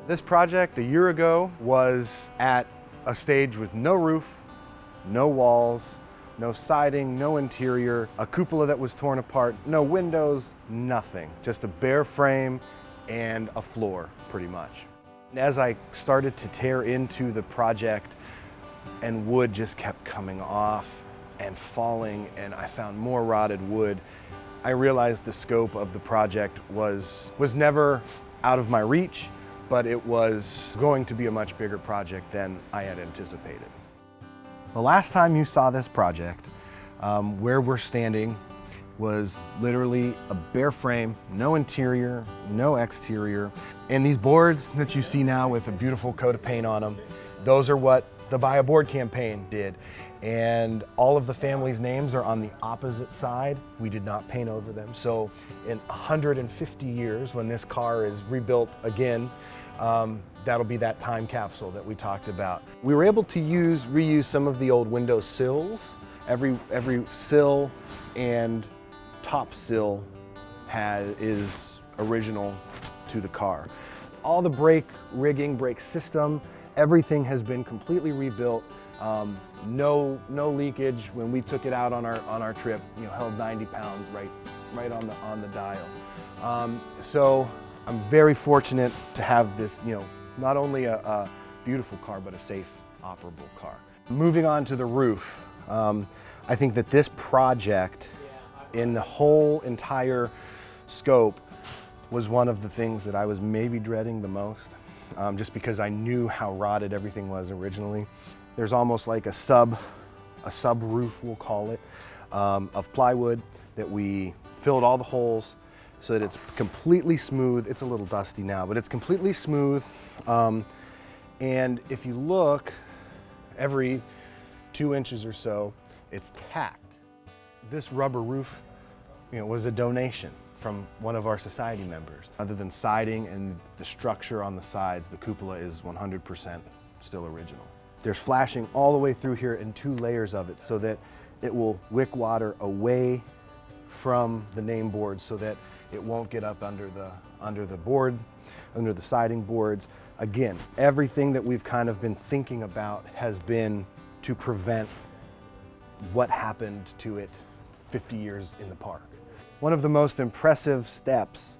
This project a year ago was at a stage with no roof, no walls, no siding, no interior, a cupola that was torn apart, no windows, nothing. Just a bare frame and a floor, pretty much. As I started to tear into the project and wood just kept coming off and falling and I found more rotted wood, I realized the scope of the project was never out of my reach, but it was going to be a much bigger project than I had anticipated. The last time you saw this project, where we're standing was literally a bare frame, no interior, no exterior. And these boards that you see now with a beautiful coat of paint on them, those are what the Buy a Board campaign did. And all of the family's names are on the opposite side. We did not paint over them. So in 150 years, when this car is rebuilt again, that'll be that time capsule that we talked about. We were able to reuse some of the old window sills. Every sill and top sill is original to the car. All the brake rigging, brake system, everything has been completely rebuilt. No leakage. When we took it out on our trip, held 90 pounds right on the dial. So I'm very fortunate to have this, not only a beautiful car, but a safe, operable car. Moving on to the roof, I think that this project, in the whole entire scope, was one of the things that I was maybe dreading the most, just because I knew how rotted everything was originally. There's almost like a sub roof, we'll call it, of plywood that we filled all the holes so that it's completely smooth. It's a little dusty now, but it's completely smooth. And if you look, every 2 inches or so, it's tacked. This rubber roof, was a donation from one of our society members. Other than siding and the structure on the sides, the cupola is 100% still original. There's flashing all the way through here in 2 layers of it so that it will wick water away from the name board so that it won't get up under the board, under the siding boards. Again, everything that we've kind of been thinking about has been to prevent what happened to it 50 years in the park. One of the most impressive steps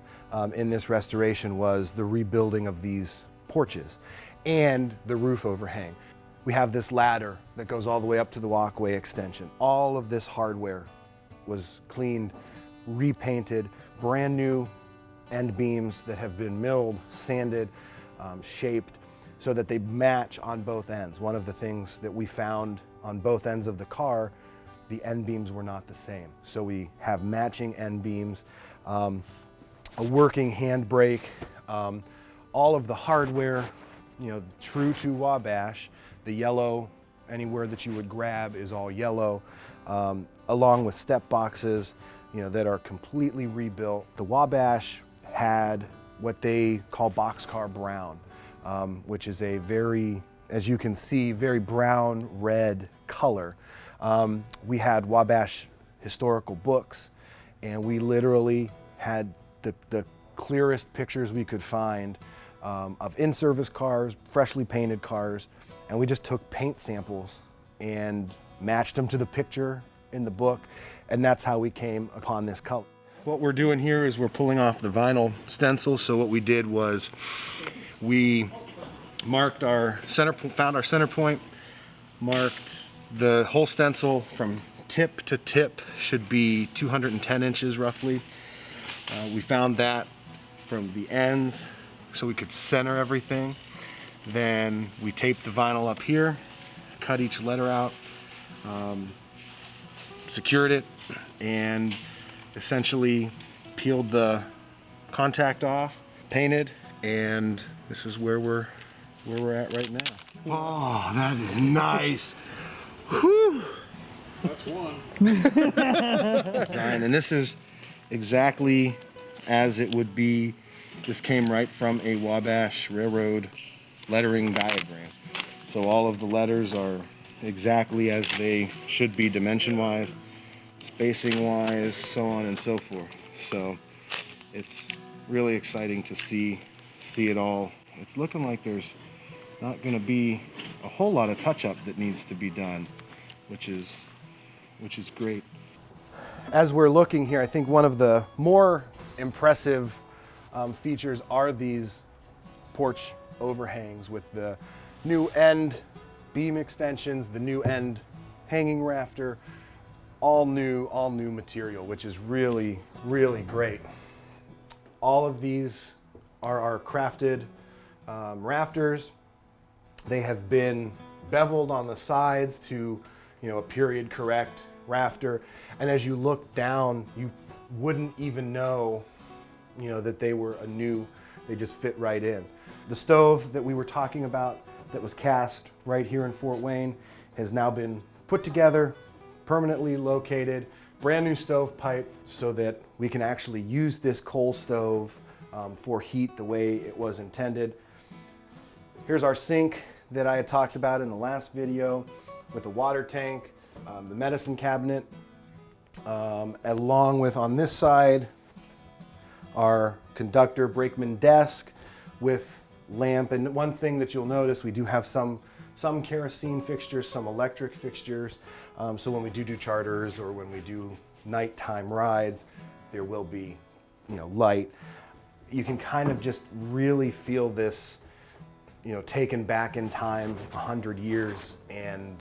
in this restoration was the rebuilding of these porches and the roof overhang. We have this ladder that goes all the way up to the walkway extension. All of this hardware was cleaned, repainted, brand new end beams that have been milled, sanded, shaped so that they match on both ends. One of the things that we found on both ends of the car, the end beams were not the same. So we have matching end beams, a working handbrake, all of the hardware, true to Wabash. The yellow, anywhere that you would grab is all yellow, along with step boxes, that are completely rebuilt. The Wabash had what they call boxcar brown, which is a very, as you can see, very brown red color. We had Wabash historical books, and we literally had the clearest pictures we could find of in-service cars, freshly painted cars, and we just took paint samples and matched them to the picture in the book, and that's how we came upon this color. What we're doing here is we're pulling off the vinyl stencil. So what we did was we marked our center, found our center point, marked the whole stencil from tip to tip should be 210 inches roughly. We found that from the ends so we could center everything. Then we taped the vinyl up here, cut each letter out, secured it, and essentially peeled the contact off, painted, and this is where we're at right now. Oh, that is nice. Whew. That's one. Design, and this is exactly as it would be. This came right from a Wabash Railroad lettering diagram. So all of the letters are exactly as they should be dimension-wise, spacing-wise, so on and so forth. So it's really exciting to see it all it's looking like there's not going to be a whole lot of touch-up that needs to be done, which is great. As we're looking here, I think one of the more impressive features are these porch overhangs with the new end beam extensions, the new end hanging rafter, all new material, which is really, really great. All of these are our crafted rafters. They have been beveled on the sides to, a period correct rafter. And as you look down, you wouldn't even know, that they were anew. They just fit right in. The stove that we were talking about that was cast right here in Fort Wayne has now been put together, permanently located, brand new stovepipe so that we can actually use this coal stove for heat the way it was intended. Here's our sink that I had talked about in the last video with the water tank, the medicine cabinet, along with on this side our conductor brakeman desk with lamp. And one thing that you'll notice, we do have some kerosene fixtures, some electric fixtures. So when we do charters or when we do nighttime rides, there will be, light. You can kind of just really feel this, taken back in time 100 years, and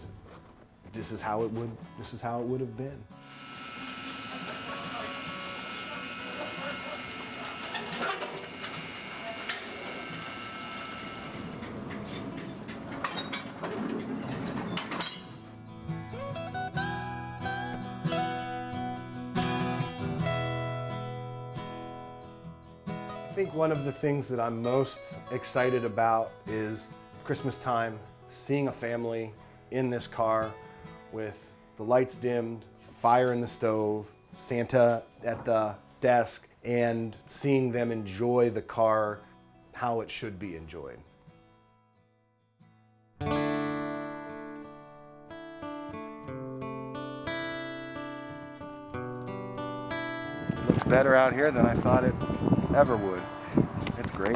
this is how it would have been. I think one of the things that I'm most excited about is Christmas time, seeing a family in this car with the lights dimmed, fire in the stove, Santa at the desk, and seeing them enjoy the car how it should be enjoyed. Looks better out here than I thought it ever would. It's great.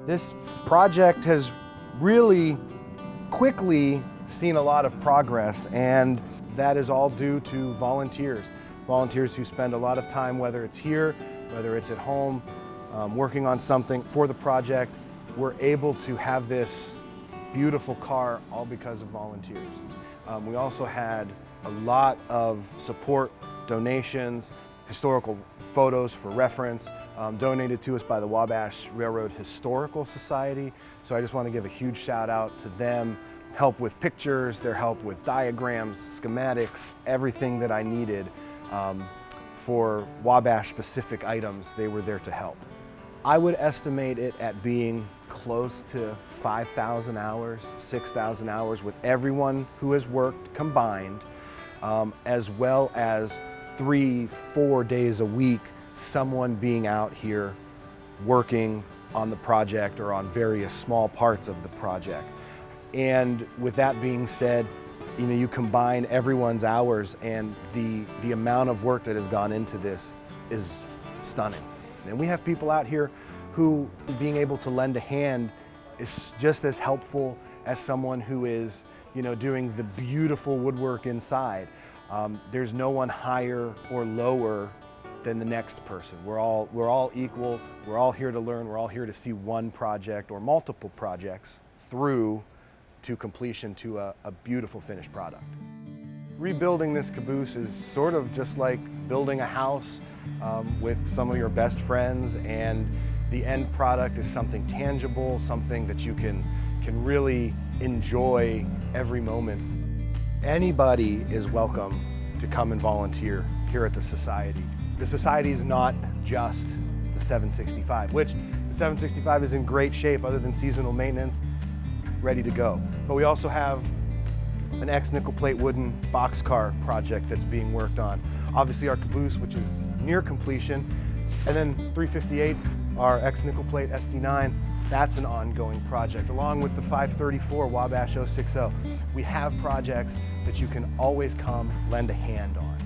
This project has really quickly seen a lot of progress, and that is all due to volunteers. Volunteers who spend a lot of time, whether it's here, whether it's at home, working on something for the project. We're able to have this beautiful car all because of volunteers. We also had a lot of support, donations, historical photos for reference, donated to us by the Wabash Railroad Historical Society. So I just want to give a huge shout out to them. Help with pictures, their help with diagrams, schematics, everything that I needed for Wabash specific items, they were there to help. I would estimate it at being close to 5,000 hours, 6,000 hours with everyone who has worked combined, as well as 3-4 days a week, someone being out here working on the project or on various small parts of the project. And with that being said, you combine everyone's hours, and the amount of work that has gone into this is stunning. And we have people out here who being able to lend a hand is just as helpful as someone who is, doing the beautiful woodwork inside. There's no one higher or lower than the next person. We're all equal. We're all here to learn. We're all here to see one project or multiple projects through to completion to a beautiful finished product. Rebuilding this caboose is sort of just like building a house with some of your best friends, and the end product is something tangible, something that you can really enjoy every moment. Anybody is welcome to come and volunteer here at the Society. The Society is not just the 765, which the 765 is in great shape other than seasonal maintenance, ready to go. But we also have an ex-nickel plate wooden boxcar project that's being worked on. Obviously our caboose, which is near completion, and then 358, our ex-nickel plate SD9, That's an ongoing project, along with the 534 Wabash 060. We have projects that you can always come lend a hand on,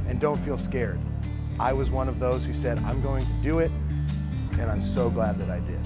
and don't feel scared. I was one of those who said, I'm going to do it, and I'm so glad that I did.